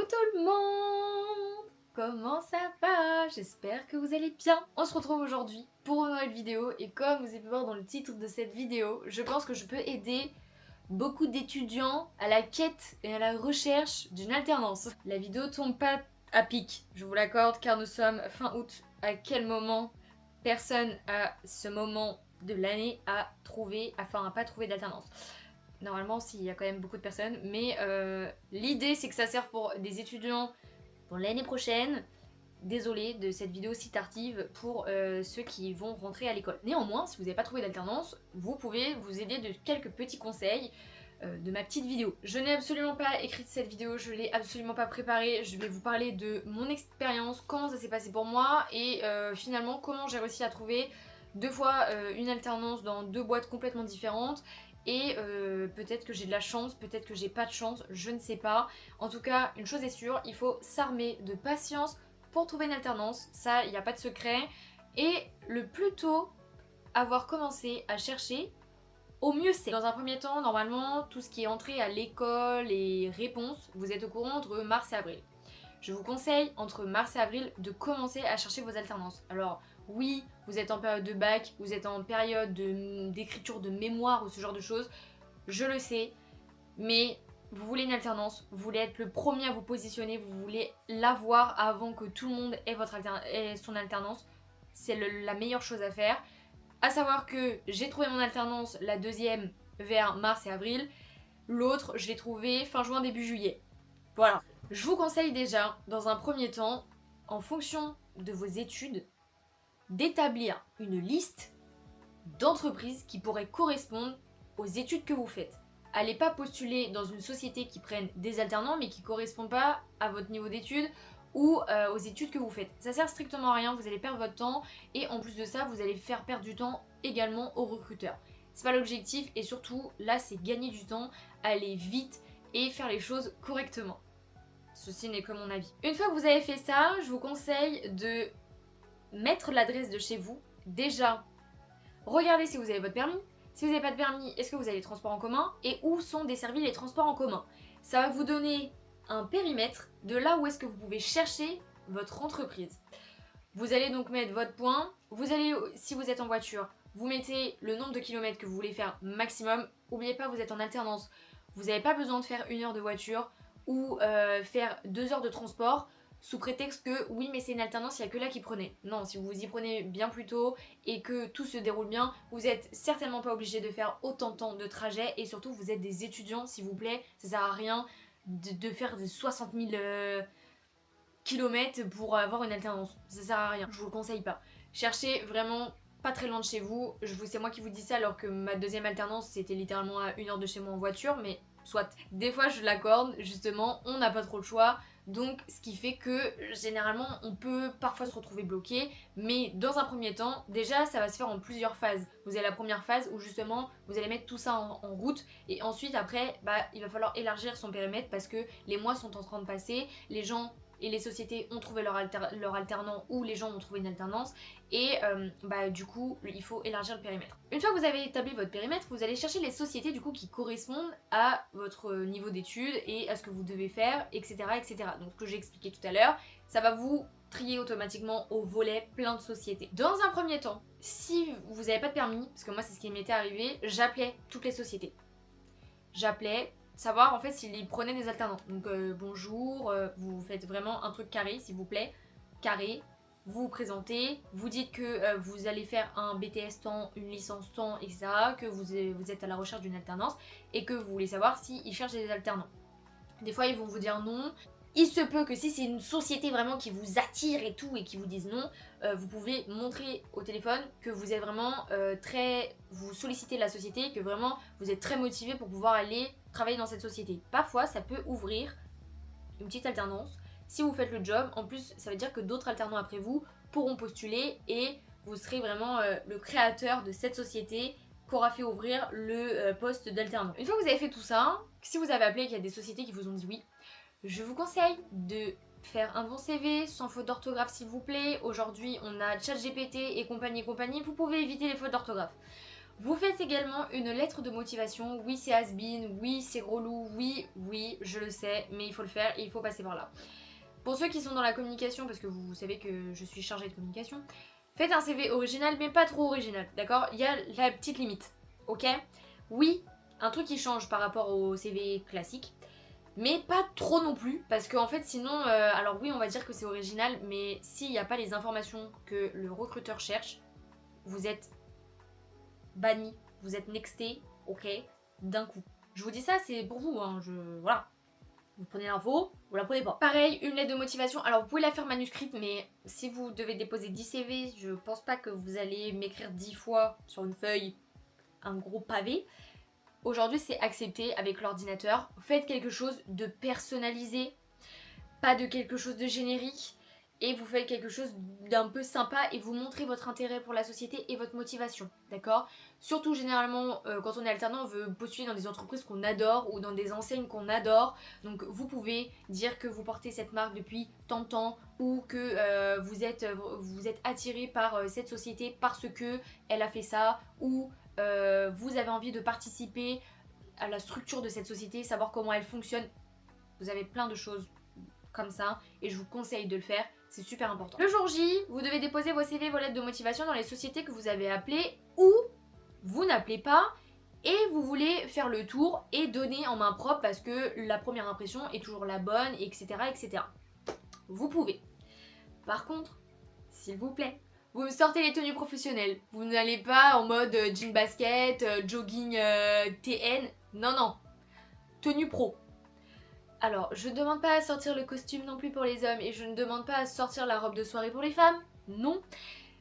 tout le monde! Comment ça va? J'espère que vous allez bien. On se retrouve aujourd'hui pour une nouvelle vidéo et comme vous avez pu voir dans le titre de cette vidéo, je pense que je peux aider beaucoup d'étudiants à la quête et à la recherche d'une alternance. La vidéo tombe pas à pic, je vous l'accorde, car nous sommes fin août. À quel moment personne à ce moment de l'année a pas trouvé d'alternance? Normalement, s'il y a quand même beaucoup de personnes, mais l'idée c'est que ça sert pour des étudiants pour l'année prochaine. Désolée de cette vidéo si tardive pour ceux qui vont rentrer à l'école. Néanmoins, si vous n'avez pas trouvé d'alternance, vous pouvez vous aider de quelques petits conseils de ma petite vidéo. Je n'ai absolument pas écrit cette vidéo, je l'ai absolument pas préparée. Je vais vous parler de mon expérience, comment ça s'est passé pour moi et finalement comment j'ai réussi à trouver deux fois une alternance dans deux boîtes complètement différentes. Et peut-être que j'ai de la chance, peut-être que j'ai pas de chance, je ne sais pas. En tout cas, une chose est sûre, il faut s'armer de patience pour trouver une alternance. Ça, il n'y a pas de secret. Et le plus tôt avoir commencé à chercher, au mieux c'est. Dans un premier temps, normalement, tout ce qui est entrée à l'école et réponses, vous êtes au courant entre mars et avril. Je vous conseille, entre mars et avril, de commencer à chercher vos alternances. Alors, oui, vous êtes en période de bac, vous êtes en période d'écriture de mémoire ou ce genre de choses, je le sais, mais vous voulez une alternance, vous voulez être le premier à vous positionner, vous voulez l'avoir avant que tout le monde ait son alternance, c'est la meilleure chose à faire. À savoir que j'ai trouvé mon alternance, la deuxième, vers mars et avril, l'autre, je l'ai trouvé fin juin, début juillet. Voilà. Je vous conseille déjà, dans un premier temps, en fonction de vos études, d'établir une liste d'entreprises qui pourraient correspondre aux études que vous faites. Allez pas postuler dans une société qui prenne des alternants mais qui ne correspond pas à votre niveau d'études ou aux études que vous faites. Ça sert strictement à rien, vous allez perdre votre temps et en plus de ça, vous allez faire perdre du temps également aux recruteurs. C'est pas l'objectif et surtout là, c'est gagner du temps, aller vite et faire les choses correctement. Ceci n'est que mon avis. Une fois que vous avez fait ça, je vous conseille de mettre l'adresse de chez vous. Déjà, regardez si vous avez votre permis. Si vous n'avez pas de permis, est-ce que vous avez les transports en commun? Et où sont desservis les transports en commun? Ça va vous donner un périmètre de là où est-ce que vous pouvez chercher votre entreprise. Vous allez donc mettre votre point. Vous allez, si vous êtes en voiture, vous mettez le nombre de kilomètres que vous voulez faire maximum. N'oubliez pas, vous êtes en alternance. Vous n'avez pas besoin de faire 1 heure de voiture ou faire 2 heures de transport sous prétexte que oui mais c'est une alternance, il n'y a que là qui prenait. Non, si vous vous y prenez bien plus tôt et que tout se déroule bien, vous êtes certainement pas obligé de faire autant de temps de trajet et surtout vous êtes des étudiants s'il vous plaît, ça sert à rien de faire des 60 000 kilomètres pour avoir une alternance, ça sert à rien, je vous le conseille pas. Cherchez vraiment pas très loin de chez vous, c'est moi qui vous dis ça alors que ma deuxième alternance c'était littéralement à 1 heure de chez moi en voiture, mais soit. Des fois je l'accorde, justement, on n'a pas trop le choix. Donc ce qui fait que généralement on peut parfois se retrouver bloqué, mais dans un premier temps, déjà ça va se faire en plusieurs phases. Vous avez la première phase où justement vous allez mettre tout ça en route et ensuite après il va falloir élargir son périmètre parce que les mois sont en train de passer, les gens et les sociétés ont trouvé leur alternant ou les gens ont trouvé une alternance et du coup il faut élargir le périmètre. Une fois que vous avez établi votre périmètre, vous allez chercher les sociétés du coup qui correspondent à votre niveau d'études et à ce que vous devez faire, etc. etc. Donc ce que j'ai expliqué tout à l'heure, ça va vous trier automatiquement au volet plein de sociétés. Dans un premier temps, si vous n'avez pas de permis, parce que moi c'est ce qui m'était arrivé, j'appelais toutes les sociétés. J'appelais savoir en fait s'ils prenaient des alternants. Donc bonjour, vous faites vraiment un truc carré s'il vous plaît, carré, vous vous présentez, vous dites que vous allez faire un BTS temps, une licence temps, etc., que vous êtes à la recherche d'une alternance et que vous voulez savoir s'ils cherchent des alternants. Des fois ils vont vous dire non. Il se peut que si c'est une société vraiment qui vous attire et tout et qui vous disent non, vous pouvez montrer au téléphone que vous êtes vraiment vous sollicitez la société, que vraiment vous êtes très motivé pour pouvoir aller travailler dans cette société. Parfois ça peut ouvrir une petite alternance. Si vous faites le job, en plus ça veut dire que d'autres alternants après vous pourront postuler et vous serez vraiment le créateur de cette société qu'aura fait ouvrir le poste d'alternant. Une fois que vous avez fait tout ça, si vous avez appelé et qu'il y a des sociétés qui vous ont dit oui, je vous conseille de faire un bon CV sans faute d'orthographe s'il vous plaît. Aujourd'hui on a ChatGPT et compagnie, vous pouvez éviter les fautes d'orthographe. Vous faites également une lettre de motivation. Oui, c'est has-been, oui, c'est relou, oui, je le sais, mais il faut le faire et il faut passer par là. Pour ceux qui sont dans la communication, parce que vous savez que je suis chargée de communication, faites un CV original, mais pas trop original, d'accord? Il y a la petite limite, ok? Oui, un truc qui change par rapport au CV classique, mais pas trop non plus, parce qu'en fait sinon, alors oui on va dire que c'est original, mais s'il n'y a pas les informations que le recruteur cherche, vous êtes banni, vous êtes nexté, ok, d'un coup. Je vous dis ça, c'est pour vous, hein, voilà. Vous prenez l'info, vous la prenez pas. Pareil, une lettre de motivation, alors vous pouvez la faire manuscrite, mais si vous devez déposer 10 CV, je pense pas que vous allez m'écrire 10 fois sur une feuille un gros pavé. Aujourd'hui, c'est accepté avec l'ordinateur. Faites quelque chose de personnalisé, pas de quelque chose de générique. Et vous faites quelque chose d'un peu sympa et vous montrez votre intérêt pour la société et votre motivation, d'accord? Surtout généralement quand on est alternant, on veut postuler dans des entreprises qu'on adore ou dans des enseignes qu'on adore. Donc vous pouvez dire que vous portez cette marque depuis tant de temps ou que vous êtes attiré par cette société parce que elle a fait ça ou vous avez envie de participer à la structure de cette société, savoir comment elle fonctionne. Vous avez plein de choses comme ça et je vous conseille de le faire, c'est super important. Le jour J, vous devez déposer vos CV, vos lettres de motivation dans les sociétés que vous avez appelées ou vous n'appelez pas et vous voulez faire le tour et donner en main propre parce que la première impression est toujours la bonne, etc. etc. Vous pouvez. Par contre, s'il vous plaît, vous me sortez les tenues professionnelles. Vous n'allez pas en mode jean basket, jogging TN. Non, non. Tenue pro. Alors, je ne demande pas à sortir le costume non plus pour les hommes et je ne demande pas à sortir la robe de soirée pour les femmes, non.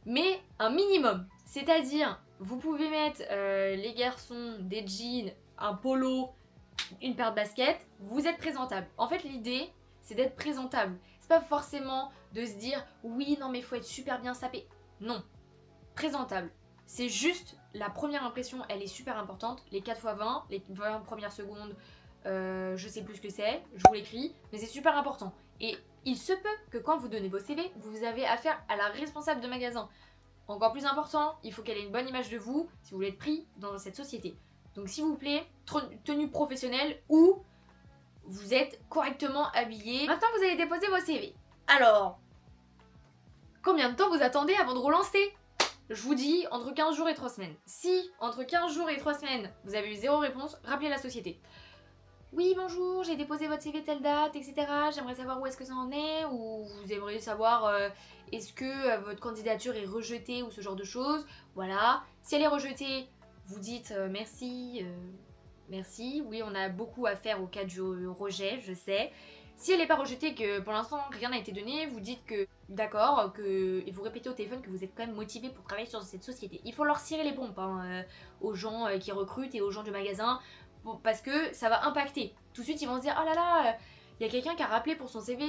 Mais un minimum. C'est-à-dire, vous pouvez mettre les garçons des jeans, un polo, une paire de baskets, vous êtes présentable. En fait, l'idée, c'est d'être présentable. C'est pas forcément de se dire oui, non, mais il faut être super bien sapé. Non. Présentable. C'est juste la première impression, elle est super importante. Les 4x20, les 20 premières secondes, je sais plus ce que c'est, je vous l'écris, mais c'est super important. Et il se peut que quand vous donnez vos CV, vous avez affaire à la responsable de magasin. Encore plus important, il faut qu'elle ait une bonne image de vous si vous voulez être pris dans cette société. Donc s'il vous plaît, tenue professionnelle ou vous êtes correctement habillé. Maintenant vous allez déposer vos CV. Alors, combien de temps vous attendez avant de relancer ? Je vous dis entre 15 jours et 3 semaines. Si entre 15 jours et 3 semaines, vous avez eu 0 réponse, rappelez la société. Oui, bonjour, j'ai déposé votre CV telle date, etc. J'aimerais savoir où est-ce que ça en est, ou vous aimeriez savoir est-ce que votre candidature est rejetée ou ce genre de choses. Voilà. Si elle est rejetée, vous dites merci, merci. Oui, on a beaucoup à faire au cas du rejet, je sais. Si elle n'est pas rejetée, que pour l'instant rien n'a été donné, vous dites que d'accord, et vous répétez au téléphone que vous êtes quand même motivé pour travailler sur cette société. Il faut leur cirer les pompes hein, aux gens qui recrutent et aux gens du magasin. Bon, parce que ça va impacter. Tout de suite, ils vont se dire, oh là là, il y a quelqu'un qui a rappelé pour son CV,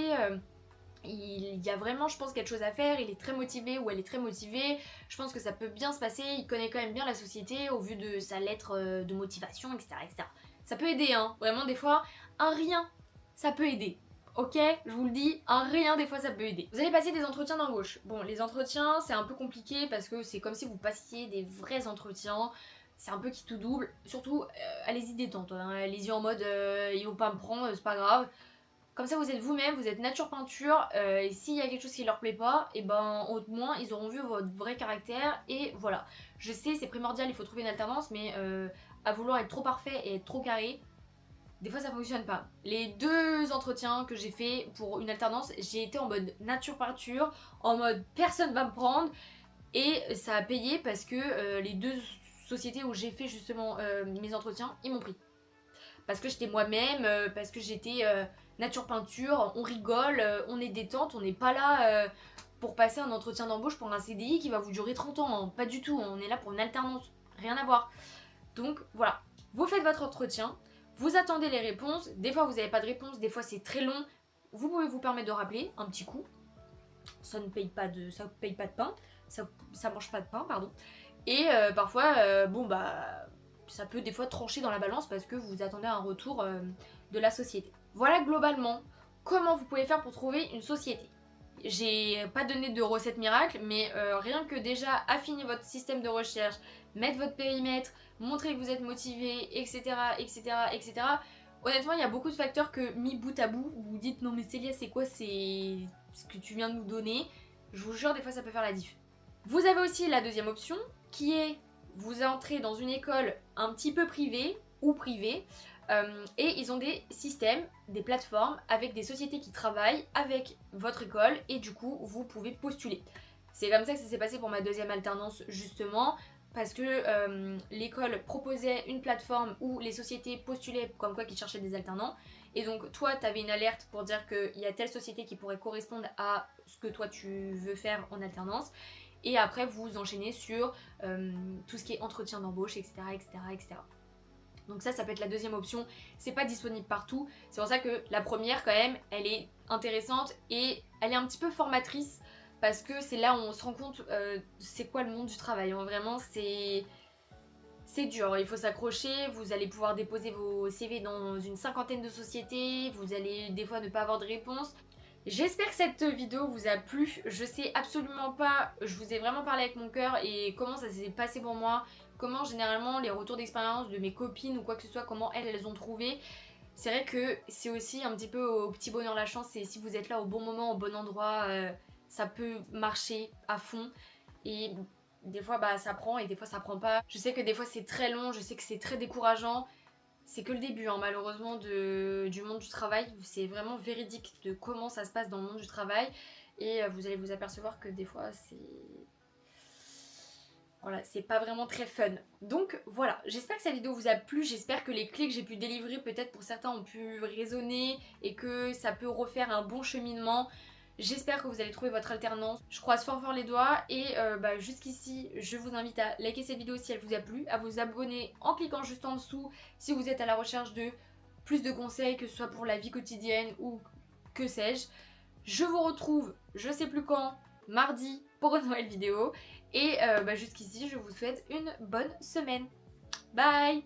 il y a vraiment, je pense, quelque chose à faire, il est très motivé ou elle est très motivée, je pense que ça peut bien se passer, il connaît quand même bien la société au vu de sa lettre de motivation, etc., etc. Ça peut aider, hein, vraiment, des fois, un rien, ça peut aider. Ok, je vous le dis, un rien des fois ça peut aider. Vous allez passer des entretiens d'embauche. Bon, les entretiens c'est un peu compliqué parce que c'est comme si vous passiez des vrais entretiens. C'est un peu qui tout double. Surtout, allez-y détente. Hein. Allez-y en mode ils vont pas me prendre, c'est pas grave. Comme ça, vous êtes vous-même, vous êtes nature peinture. Et s'il y a quelque chose qui leur plaît pas, et ben au moins ils auront vu votre vrai caractère. Et voilà. Je sais, c'est primordial, il faut trouver une alternance, mais à vouloir être trop parfait et être trop carré, des fois ça fonctionne pas. Les 2 entretiens que j'ai fait pour une alternance, j'ai été en mode nature peinture, en mode personne va me prendre. Et ça a payé parce que les 2 sociétés où j'ai fait justement mes entretiens, ils m'ont pris. Parce que j'étais moi-même, parce que j'étais nature peinture, on rigole, on est détente, on n'est pas là pour passer un entretien d'embauche pour un CDI qui va vous durer 30 ans. Hein. Pas du tout, on est là pour une alternance, rien à voir. Donc voilà, vous faites votre entretien, vous attendez les réponses, des fois vous n'avez pas de réponse, des fois c'est très long, vous pouvez vous permettre de rappeler un petit coup, ça ne paye pas de pain, ça mange pas de pain, pardon. Et parfois, bon bah, ça peut des fois trancher dans la balance parce que vous attendez un retour de la société. Voilà globalement comment vous pouvez faire pour trouver une société. J'ai pas donné de recette miracle, mais rien que déjà affiner votre système de recherche, mettre votre périmètre, montrer que vous êtes motivé, etc., etc., etc. Honnêtement, il y a beaucoup de facteurs que, mis bout à bout, vous vous dites non mais Célia, c'est quoi c'est ce que tu viens de nous donner. Je vous jure, des fois ça peut faire la diff. Vous avez aussi la deuxième option, qui est vous entrez dans une école un petit peu privée ou privée, et ils ont des systèmes, des plateformes avec des sociétés qui travaillent avec votre école et du coup vous pouvez postuler. C'est comme ça que ça s'est passé pour ma deuxième alternance justement, parce que l'école proposait une plateforme où les sociétés postulaient comme quoi qu'ils cherchaient des alternants, et donc toi tu avais une alerte pour dire qu'il y a telle société qui pourrait correspondre à ce que toi tu veux faire en alternance, et après vous enchaînez sur tout ce qui est entretien d'embauche, etc., etc., etc. Donc ça peut être la deuxième option, c'est pas disponible partout, c'est pour ça que la première quand même, elle est intéressante et elle est un petit peu formatrice, parce que c'est là où on se rend compte c'est quoi le monde du travail, hein. Vraiment c'est dur, il faut s'accrocher, vous allez pouvoir déposer vos CV dans une cinquantaine de sociétés, vous allez des fois ne pas avoir de réponse. J'espère que cette vidéo vous a plu, je sais absolument pas, je vous ai vraiment parlé avec mon cœur et comment ça s'est passé pour moi, comment généralement les retours d'expérience de mes copines ou quoi que ce soit, comment elles ont trouvé. C'est vrai que c'est aussi un petit peu au petit bonheur la chance, et si vous êtes là au bon moment, au bon endroit, ça peut marcher à fond. Et des fois ça prend et des fois ça prend pas. Je sais que des fois c'est très long, je sais que c'est très décourageant. C'est que le début, hein, malheureusement, du monde du travail. C'est vraiment véridique de comment ça se passe dans le monde du travail. Et vous allez vous apercevoir que des fois, voilà, c'est pas vraiment très fun. Donc voilà, j'espère que cette vidéo vous a plu. J'espère que les clés que j'ai pu délivrer, peut-être pour certains, ont pu résonner et que ça peut refaire un bon cheminement. J'espère que vous allez trouver votre alternance. Je croise fort fort les doigts et jusqu'ici, je vous invite à liker cette vidéo si elle vous a plu, à vous abonner en cliquant juste en dessous si vous êtes à la recherche de plus de conseils, que ce soit pour la vie quotidienne ou que sais-je. Je vous retrouve, je sais plus quand, mardi pour une nouvelle vidéo. Et jusqu'ici, je vous souhaite une bonne semaine. Bye!